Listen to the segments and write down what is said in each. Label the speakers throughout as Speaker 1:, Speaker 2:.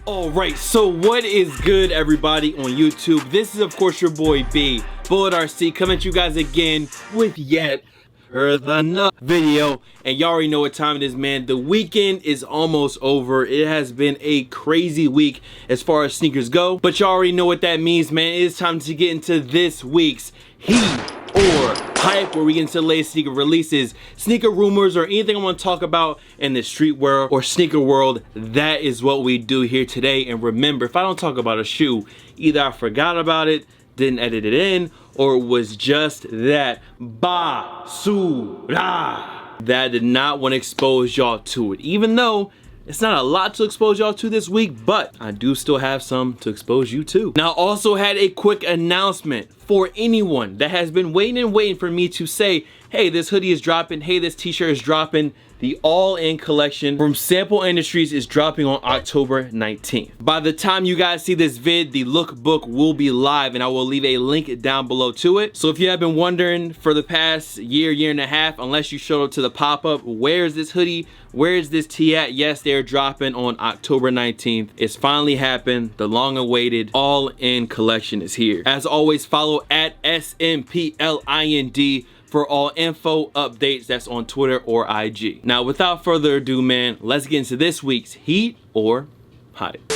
Speaker 1: Alright, so what is good, everybody on YouTube? This is of course your boy B, Bullet RC, coming at you guys again with yet another video. And y'all already know what time it is, man. The weekend is almost over. It has been a crazy week as far as sneakers go, but y'all already know what that means, man. It is time to get into this week's Heat or Hype, where we get into the latest sneaker releases, sneaker rumors, or anything I want to talk about in the streetwear or sneaker world. That is what we do here today. And remember, if I don't talk about a shoe, either I forgot about it, didn't edit it in, or it was just that basura that I did not want to expose y'all to it. Even though it's not a lot to expose y'all to this week, but I do still have some to expose you to. Now, also had a quick announcement for anyone that has been waiting for me to say, hey, this hoodie is dropping, hey, this t-shirt is dropping. The all-in collection from Sample Industries is dropping on October 19th. By the time you guys see this vid, the lookbook will be live, and I will leave a link down below to it. So if you have been wondering for the past year and a half, unless you showed up to the pop-up, where is this hoodie? Where is this tee at? Yes, they're dropping on October 19th. It's finally happened. The long-awaited all-in collection is here. As always, follow at SMPLIND for all info updates. That's on Twitter or IG. Now, without further ado, man, let's get into this week's Heat or Hype.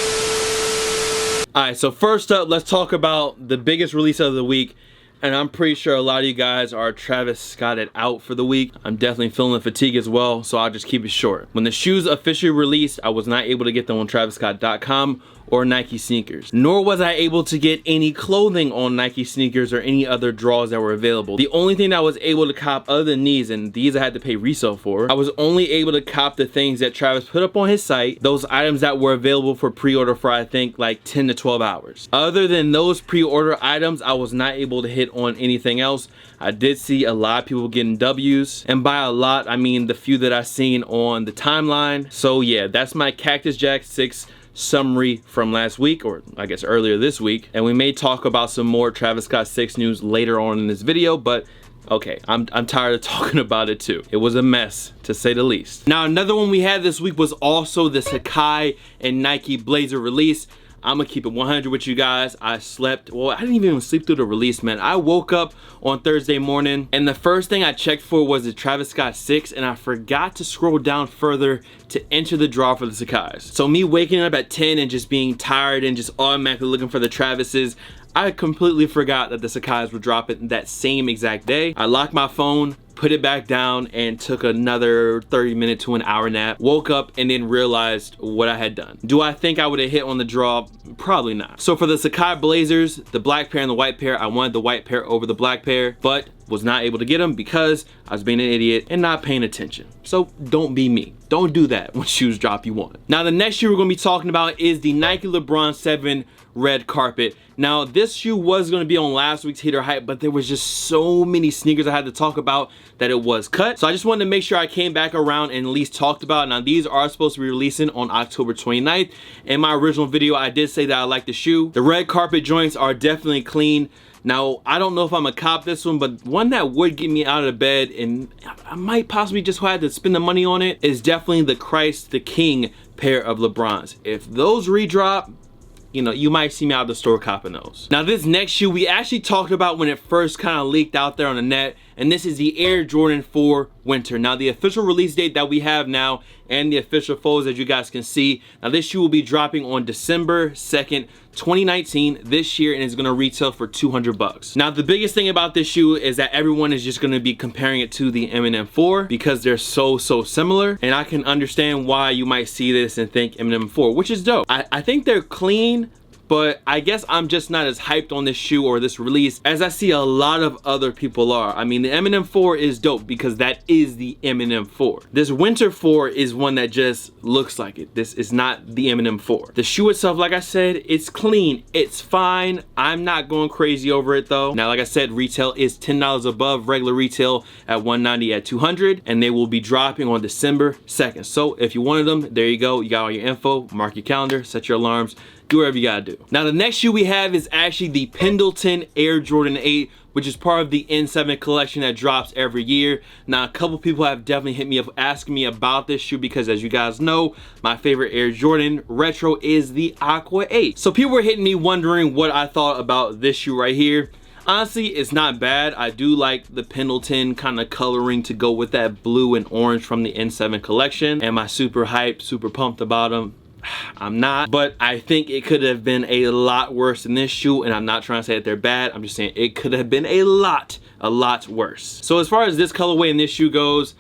Speaker 1: Alright, so first up, let's talk about the biggest release of the week. And I'm pretty sure a lot of you guys are Travis Scotted out for the week. I'm definitely feeling the fatigue as well, so I'll just keep it short. When the shoes officially released, I was not able to get them on TravisScott.com or Nike sneakers. Nor was I able to get any clothing on Nike sneakers or any other draws that were available. The only thing that I was able to cop other than these, and these I had to pay resale for, I was only able to cop the things that Travis put up on his site, those items that were available for pre-order for I think like 10 to 12 hours. Other than those pre-order items, I was not able to hit on anything else. I did see a lot of people getting W's, and by a lot I mean the few that I seen on the timeline. So yeah, that's my Cactus AJ6 summary from last week, or I guess earlier this week, and we may talk about some more Travis Scott 6 news later on in this video, but okay, I'm tired of talking about it too. It was a mess, to say the least. Now, another one we had this week was also the Sacai and Nike Blazer release. I'm gonna keep it 100 with you guys. I slept, well, I didn't even sleep through the release, man. I woke up on Thursday morning, and the first thing I checked for was the Travis Scott 6, and I forgot to scroll down further to enter the draw for the Sacai's. So me waking up at 10 and just being tired and just automatically looking for the Travis's, I completely forgot that the Sacai's were dropping that same exact day. I locked my phone, put it back down, and took another 30-minute to an hour nap. Woke up and then realized what I had done. Do I think I would have hit on the draw? Probably not. So for the Sacai Blazers, the black pair and the white pair, I wanted the white pair over the black pair, but was not able to get them because I was being an idiot and not paying attention. So don't be me. Don't do that when shoes drop you want. Now, the next shoe we're gonna be talking about is the Nike LeBron 7 red carpet. Now, this shoe was gonna be on last week's Heat or Hype, but there was just so many sneakers I had to talk about that it was cut. So I just wanted to make sure I came back around and at least talked about it. Now, these are supposed to be releasing on October 29th. In my original video, I did say that I like the shoe. The red carpet joints are definitely clean. Now, I don't know if I'm gonna cop this one, but one that would get me out of bed, and I might possibly just have to spend the money on it, is definitely the Christ the King pair of LeBrons. If those redrop, you know, you might see me out of the store copping those. Now, this next shoe we actually talked about when it first kind of leaked out there on the net, and this is the Air Jordan 4 Winter. Now, the official release date that we have now and the official photos that you guys can see. Now, this shoe will be dropping on December 2nd, 2019 this year, and it's gonna retail for 200 bucks. Now, the biggest thing about this shoe is that everyone is just gonna be comparing it to the Eminem 4 because they're so similar, and I can understand why you might see this and think Eminem 4, which is dope. I think they're clean, but I guess I'm just not as hyped on this shoe or this release as I see a lot of other people are. I mean, the Eminem 4 is dope because that is the Eminem 4. This Winter 4 is one that just looks like it. This is not the Eminem 4. The shoe itself, like I said, it's clean, it's fine. I'm not going crazy over it though. Now, like I said, retail is $10 above regular retail at $190 at $200, and they will be dropping on December 2nd. So if you wanted them, there you go. You got all your info, mark your calendar, set your alarms, do whatever you gotta do. Now the next shoe we have is actually the Pendleton Air Jordan 8, which is part of the N7 collection that drops every year. Now a couple people have definitely hit me up asking me about this shoe because, as you guys know, my favorite Air Jordan retro is the Aqua 8. So people were hitting me wondering what I thought about this shoe right here. Honestly, it's not bad. I do like the Pendleton kind of coloring to go with that blue and orange from the N7 collection. Am I super hyped, super pumped about them? I'm not, but I think it could have been a lot worse than this shoe, and I'm not trying to say that they're bad. I'm just saying it could have been a lot worse. So as far as this colorway and this shoe goes,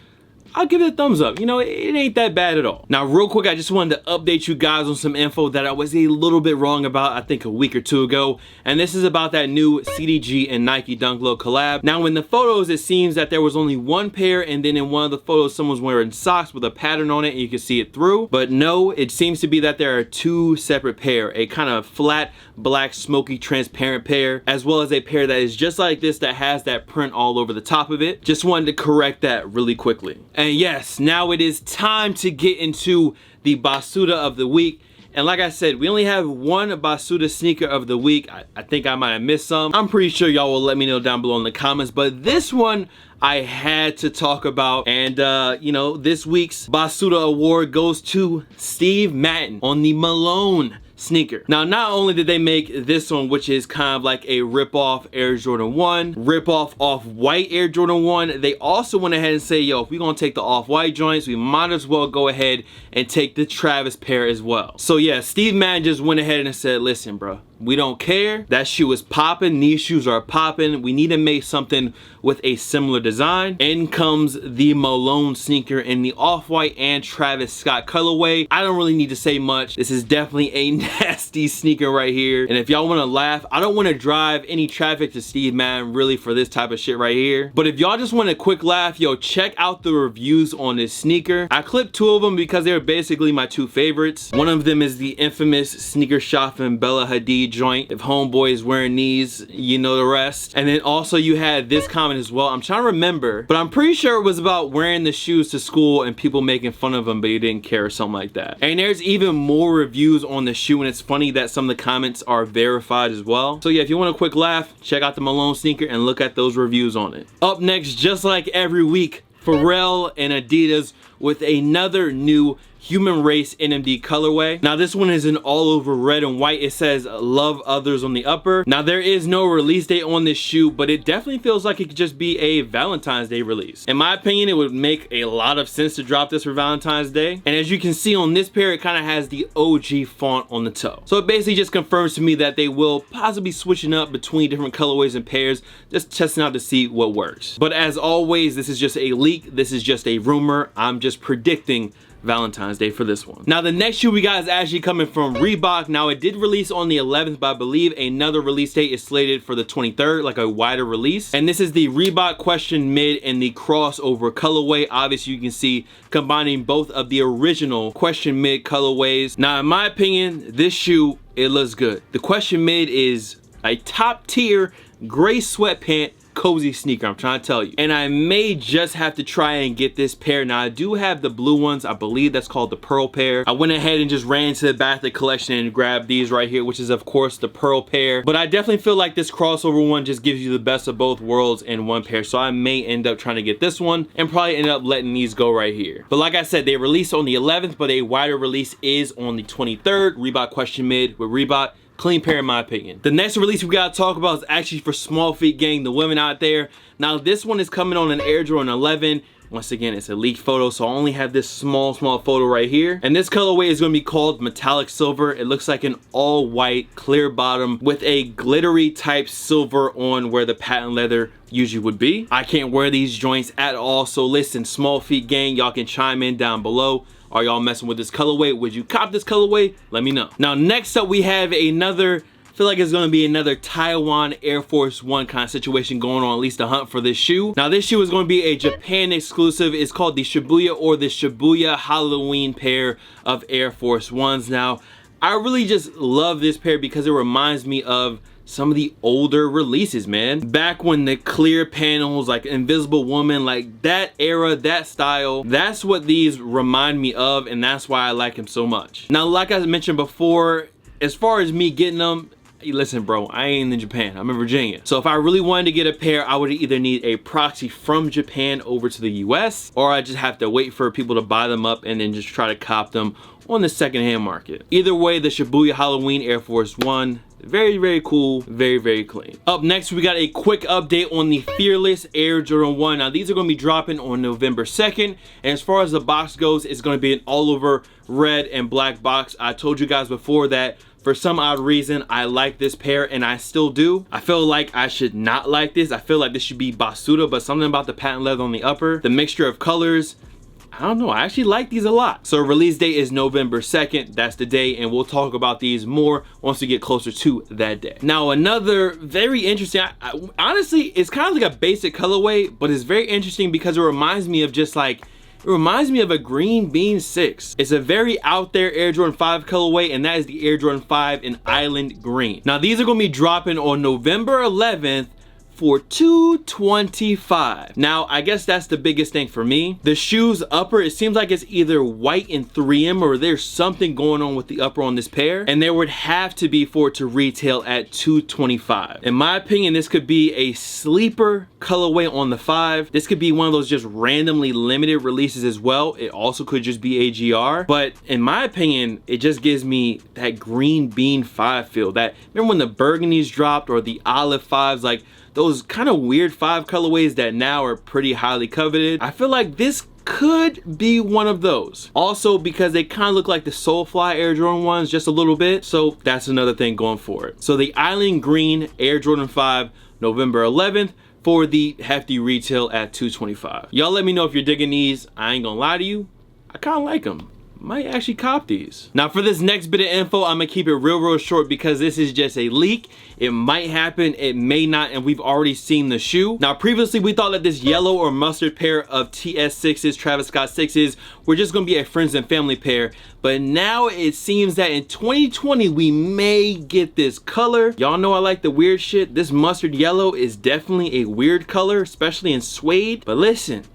Speaker 1: I'll give it a thumbs up. You know, it ain't that bad at all. Now, real quick, I just wanted to update you guys on some info that I was a little bit wrong about, I think a week or two ago. And this is about that new CDG and Nike Dunk Low collab. Now, in the photos, it seems that there was only one pair, and then in one of the photos, someone's wearing socks with a pattern on it, and you can see it through. But no, it seems to be that there are two separate pair, a kind of flat, black, smoky, transparent pair, as well as a pair that is just like this that has that print all over the top of it. Just wanted to correct that really quickly. And yes, now it is time to get into the Basuda of the week. And like I said, we only have one Basuda sneaker of the week. I think I might have missed some. I'm pretty sure y'all will let me know down below in the comments. But this one I had to talk about. And you know, this week's Basuda award goes to Steve Madden on the Malone sneaker. Now, not only did they make this one, which is kind of like a rip-off Air Jordan 1, rip-off Off-White Air Jordan 1, they also went ahead and say, yo, if we're gonna take the Off-White joints, we might as well go ahead and take the Travis pair as well. So yeah, Steve Madden just went ahead and said, listen, bro, we don't care. That shoe is popping. These shoes are popping. We need to make something with a similar design. In comes the Malone sneaker in the Off-White and Travis Scott colorway. I don't really need to say much. This is definitely a nasty sneaker right here. And if y'all want to laugh, I don't want to drive any traffic to Steve Madden really for this type of shit right here. But if y'all just want a quick laugh, yo, check out the reviews on this sneaker. I clipped two of them because they were basically my two favorites. One of them is the infamous sneaker shop and Bella Hadid joint. If homeboy is wearing these, you know the rest. And then also you had this comment as well. I'm trying to remember, but I'm pretty sure it was about wearing the shoes to school and people making fun of them, but you didn't care or something like that. And there's even more reviews on the shoe, and it's funny that some of the comments are verified as well. So yeah, if you want a quick laugh, check out the Malone sneaker and look at those reviews on it. Up next, just like every week, Pharrell and Adidas with another new Human Race NMD colorway. Now this one is in all over red and white. It says love others on the upper. Now there is no release date on this shoe, but it definitely feels like it could just be a Valentine's Day release. In my opinion, it would make a lot of sense to drop this for Valentine's Day. And as you can see on this pair, it kind of has the OG font on the toe. So it basically just confirms to me that they will possibly switching up between different colorways and pairs, just testing out to see what works. But as always, this is just a leak. This is just a rumor. I'm just predicting Valentine's Day for this one. Now the next shoe we got is actually coming from Reebok. Now it did release on the 11th, but I believe another release date is slated for the 23rd, like a wider release. And this is the Reebok Question Mid in the crossover colorway. Obviously you can see combining both of the original Question Mid colorways. Now in my opinion, this shoe, it looks good. The Question Mid is a top tier gray sweatpant cozy sneaker, I'm trying to tell you. And I may just have to try and get this pair. Now I do have the blue ones. I believe that's called the pearl pair. I went ahead and just ran to the back of the collection and grabbed these right here, which is of course the pearl pair. But I definitely feel like this crossover one just gives you the best of both worlds in one pair. So I may end up trying to get this one and probably end up letting these go right here. But like I said, they released on the 11th, but a wider release is on the 23rd. Reebok Question Mid with Reebok. Clean pair in my opinion. The next release we gotta talk about is actually for small feet gang, the women out there. Now this one is coming on an Air Jordan 11. Once again, it's a leaked photo, so I only have this small photo right here. And this colorway is gonna be called Metallic Silver. It looks like an all white clear bottom with a glittery type silver on where the patent leather usually would be. I can't wear these joints at all, so listen, small feet gang, y'all can chime in down below. Are y'all messing with this colorway? Would you cop this colorway? Let me know. Now next up we have another, I feel like it's gonna be another Taiwan Air Force One kind of situation going on, at least a hunt for this shoe. Now this shoe is gonna be a Japan exclusive. It's called the Shibuya, or the Shibuya Halloween pair of Air Force Ones. Now I really just love this pair because it reminds me of some of the older releases, man. Back when the clear panels, like Invisible Woman, like that era, that style, that's what these remind me of, and that's why I like them so much. Now, like I mentioned before, as far as me getting them, hey, listen, bro, I ain't in Japan. I'm in Virginia. So if I really wanted to get a pair, I would either need a proxy from Japan over to the US, or I just have to wait for people to buy them up and then just try to cop them on the secondhand market. Either way, the Shibuya Halloween Air Force One, very, very cool, very, very clean. Up next, we got a quick update on the Fearless Air Jordan 1. Now, these are gonna be dropping on November 2nd. And as far as the box goes, it's gonna be an all over red and black box. I told you guys before that for some odd reason, I like this pair, and I still do. I feel like I should not like this. I feel like this should be Basuda, but something about the patent leather on the upper, the mixture of colors, I don't know, I actually like these a lot. So release date is November 2nd, that's the day, and we'll talk about these more once we get closer to that day. Now, another very interesting, honestly, it's kind of like a basic colorway, but it's very interesting because it reminds me of just like, it reminds me of a Green Bean 6. It's a very out there Air Jordan 5 colorway, and that is the Air Jordan 5 in Island Green. Now, these are gonna be dropping on November 11th for $225. Now, I guess that's the biggest thing for me. The shoes upper, it seems like it's either white and 3M, or there's something going on with the upper on this pair, and there would have to be for it to retail at $225. In my opinion, this could be a sleeper colorway on the 5. This could be one of those just randomly limited releases as well. It also could just be AGR, but in my opinion, it just gives me that Green Bean 5 feel. That, remember when the burgundies dropped, or the olive 5s, like those kind of weird 5 colorways that now are pretty highly coveted. I feel like this could be one of those. Also, because they kind of look like the Soulfly Air Jordan 1s just a little bit, so that's another thing going for it. So the Island Green Air Jordan 5, November 11th, for the hefty retail at $225. Y'all let me know if you're digging these. I ain't gonna lie to you, I kind of like them. Might actually cop these. Now, for this next bit of info, I'm gonna keep it real short because this is just a leak. It might happen, it may not, and we've already seen the shoe. Now, previously we thought that this yellow or mustard pair of TS6s, Travis Scott 6s, were just gonna be a friends and family pair, but now it seems that in 2020 we may get this color. Y'all know I like the weird shit. This mustard yellow is definitely a weird color, especially in suede. But listen,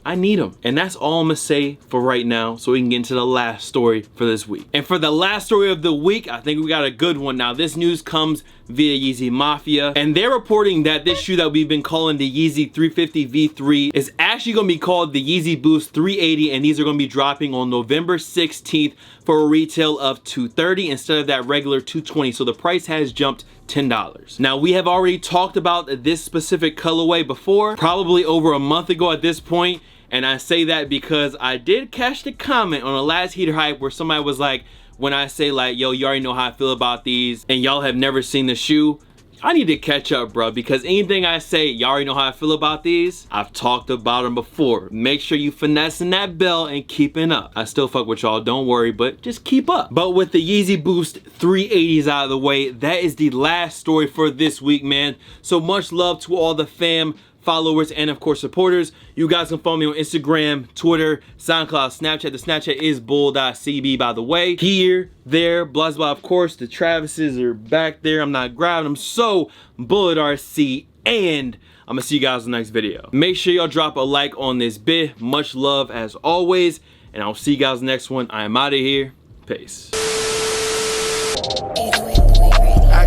Speaker 1: I need them. And that's all I'm gonna say for right now, so we can get into the last story for this week. And for the last story of the week, I think we got a good one. Now, this news comes via Yeezy Mafia, and they're reporting that this shoe that we've been calling the Yeezy 350 V3 is actually gonna be called the Yeezy Boost 380, and these are gonna be dropping on November 16th for a retail of $230 instead of that regular $220. So the price has jumped $10. Now, we have already talked about this specific colorway before, probably over a month ago at this point, and I say that because I did catch the comment on the last Heater Hype where somebody was like, when I say like, yo, you already know how I feel about these and y'all have never seen the shoe, I need to catch up, bro, because anything I say, y'all already know how I feel about these. I've talked about them before. Make sure you finessing that bell and keeping up. I still fuck with y'all, don't worry, but just keep up. But with the Yeezy Boost 380s out of the way, that is the last story for this week, man. So much love to all the fam, followers, and of course supporters. You guys can follow me on Instagram, Twitter, SoundCloud, Snapchat. The Snapchat is bull.cb, by the way. Here, there, blah blah. Of course, the Travises are back there. I'm not grabbing them. So Bullet RC, and I'm gonna see you guys in the next video. Make sure y'all drop a like on this bit. Much love as always, and I'll see you guys in the next one. I am out of here. Peace.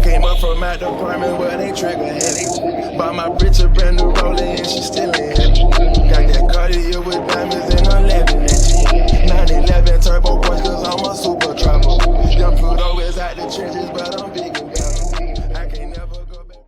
Speaker 2: Came up from out the apartment where they trigger heavy. Bought my bitch a brand new Rollie and she still